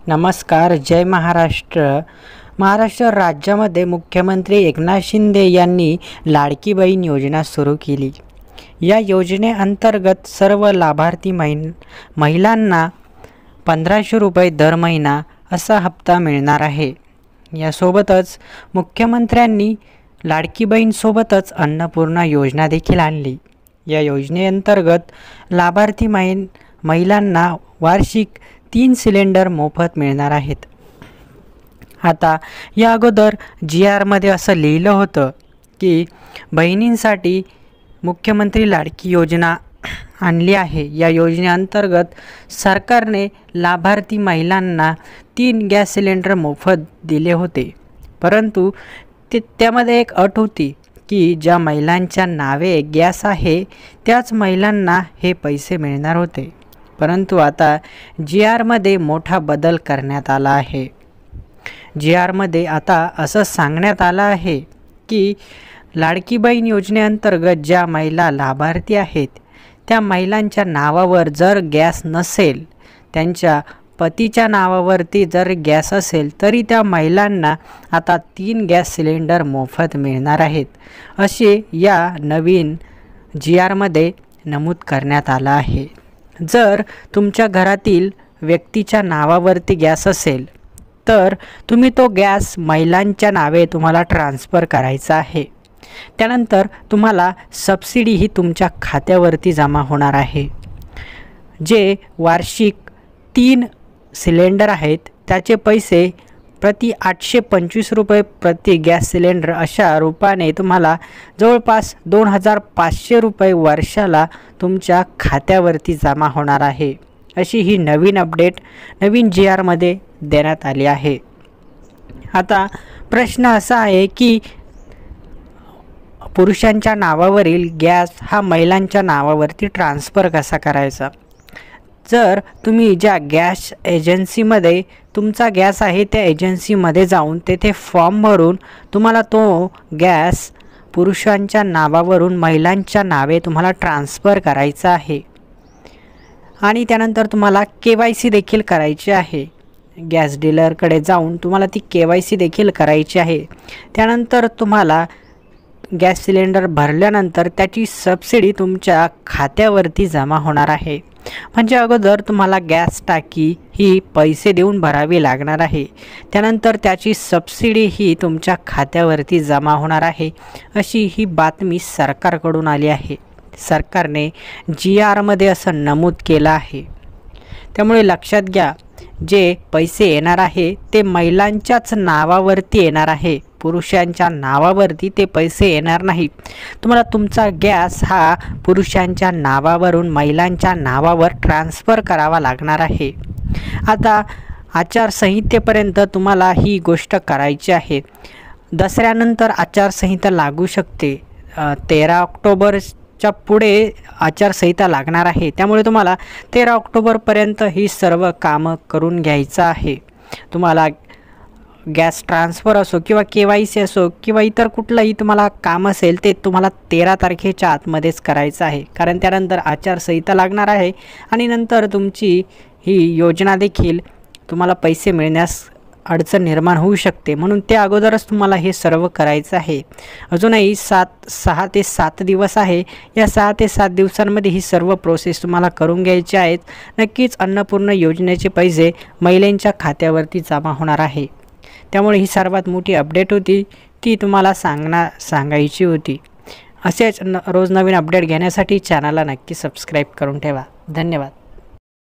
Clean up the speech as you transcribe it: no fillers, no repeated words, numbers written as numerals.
नमस्कार. जय महाराष्ट्र. महाराष्ट्र राज्यामध्ये मुख्यमंत्री एकनाथ शिंदे यांनी लाडकी बहीण योजना सुरू केली. या योजनेअंतर्गत सर्व लाभार्थी महिलांना 1500 रुपये दर महिना असा हप्ता मिळणार आहे. यासोबतच मुख्यमंत्र्यांनी लाडकी बहीणसोबतच अन्नपूर्णा योजना देखील आणली. या योजनेअंतर्गत लाभार्थी महिलांना वार्षिक 3 सिलेंडर मोफत मिळणार आहेत. आता या अगोदर GRमध्ये असं लिहिलं होतं की बहिणींसाठी मुख्यमंत्री लाडकी योजना आणली आहे. या योजनेअंतर्गत सरकारने लाभार्थी महिलांना 3 गॅस सिलेंडर मोफत दिले होते. परंतु त्यामध्ये एक अट होती की ज्या महिलांच्या नावे गॅस आहे त्याच महिलांना हे पैसे मिळणार होते. परंतु आता GRमध्ये मोठा बदल करण्यात आला आहे. GRमध्ये आता असं सांगण्यात आलं आहे की लाडकी बहीण योजनेअंतर्गत ज्या महिला लाभार्थी आहेत त्या महिलांच्या नावावर जर गॅस नसेल, त्यांच्या पतीच्या नावावरती जर गॅस असेल तरी त्या महिलांना आता 3 गॅस सिलेंडर मोफत मिळणार आहेत, असे या नवीन GRमध्ये नमूद करण्यात आलं आहे. जर तुमच्या घरातील व्यक्तीच्या नावावरती गॅस असेल तर तुम्ही तो गॅस महिलांच्या नावे तुम्हाला ट्रान्सफर करायचा आहे. त्यानंतर तुम्हाला सबसिडी ही तुमच्या खात्यावरती जमा होणार आहे. जे वार्षिक 3 सिलेंडर आहेत त्याचे पैसे प्रति 825 रुपये प्रति गॅस सिलेंडर अशा रूपाने तुम्हाला जवळपास 2500 रुपये वर्षाला तुमच्या खात्यावरती जमा होणार आहे. अशी ही नवीन अपडेट नवीन GRमध्ये देण्यात आली आहे. आता प्रश्न असा आहे की पुरुषांच्या नावावरील गॅस हा महिलांच्या नावावरती ट्रान्सफर कसा करायचा. जर तुम्ही ज्या गॅस एजन्सीमध्ये तुमचा गॅस आहे त्या एजन्सीमध्ये जाऊन तेथे फॉर्म भरून तुम्हाला तो गॅस पुरुषांच्या नावावरून महिलांच्या नावे तुम्हाला ट्रान्सफर करायचा आहे. आणि त्यानंतर तुम्हाला KYC देखील करायची आहे. गॅस डीलरकडे जाऊन तुम्हाला ती KYC देखील करायची आहे. त्यानंतर तुम्हाला गॅस सिलेंडर भरल्यानंतर त्याची सबसिडी तुमच्या खात्यावरती जमा होणार आहे. म्हणजे अगोदर तुम्हाला गॅस टाकी ही पैसे देऊन भरावी लागणार आहे. त्यानंतर त्याची सबसिडी ही तुमच्या खात्यावरती जमा होणार आहे. अशी ही बातमी सरकारकडून आली आहे. सरकारने GRमध्ये असं नमूद केलं आहे. त्यामुळे लक्षात घ्या, जे पैसे येणार आहे ते महिलांच्याच नावावरती येणार आहे. पुरुषांच्या नावावरती ते पैसे येणार नाही. तुम्हाला तुमचा गॅस हा पुरुषांच्या नावावरून महिलांच्या नावावर ट्रान्सफर करावा लागणार आहे. आता आचारसंहितेपर्यंत तुम्हाला ही गोष्ट करायची आहे. दसऱ्यानंतर आचारसंहिता लागू शकते. 13 ऑक्टोबरच्या पुढे आचारसंहिता लागणार आहे. त्यामुळे तुम्हाला 13 ऑक्टोबरपर्यंत ही सर्व कामं करून घ्यायचं आहे. तुम्हाला गॅस ट्रान्सफर असो किंवा KYC असो किंवा इतर कुठलंही तुम्हाला काम असेल ते तुम्हाला 13 तारखेच्या आतमध्येच करायचं आहे. कारण त्यानंतर आचारसंहिता लागणार आहे आणि नंतर तुमची ही योजना देखील तुम्हाला पैसे मिळण्यास अडचण निर्माण होऊ शकते. म्हणून त्या अगोदरच तुम्हाला हे सर्व करायचं आहे. अजूनही 6 ते 7 दिवस आहे. या 6 ते 7 दिवसांमध्ये ही सर्व प्रोसेस तुम्हाला करून घ्यायची आहेत. नक्कीच अन्नपूर्णा योजनेचे पैसे महिलांच्या खात्यावरती जमा होणार आहे. त्यामुळे ही सर्वात मोठी अपडेट होती, ती तुम्हाला सांगायची होती. असेच रोज नवीन अपडेट घेण्यासाठी चॅनलला नक्की सबस्क्राईब करून ठेवा. धन्यवाद.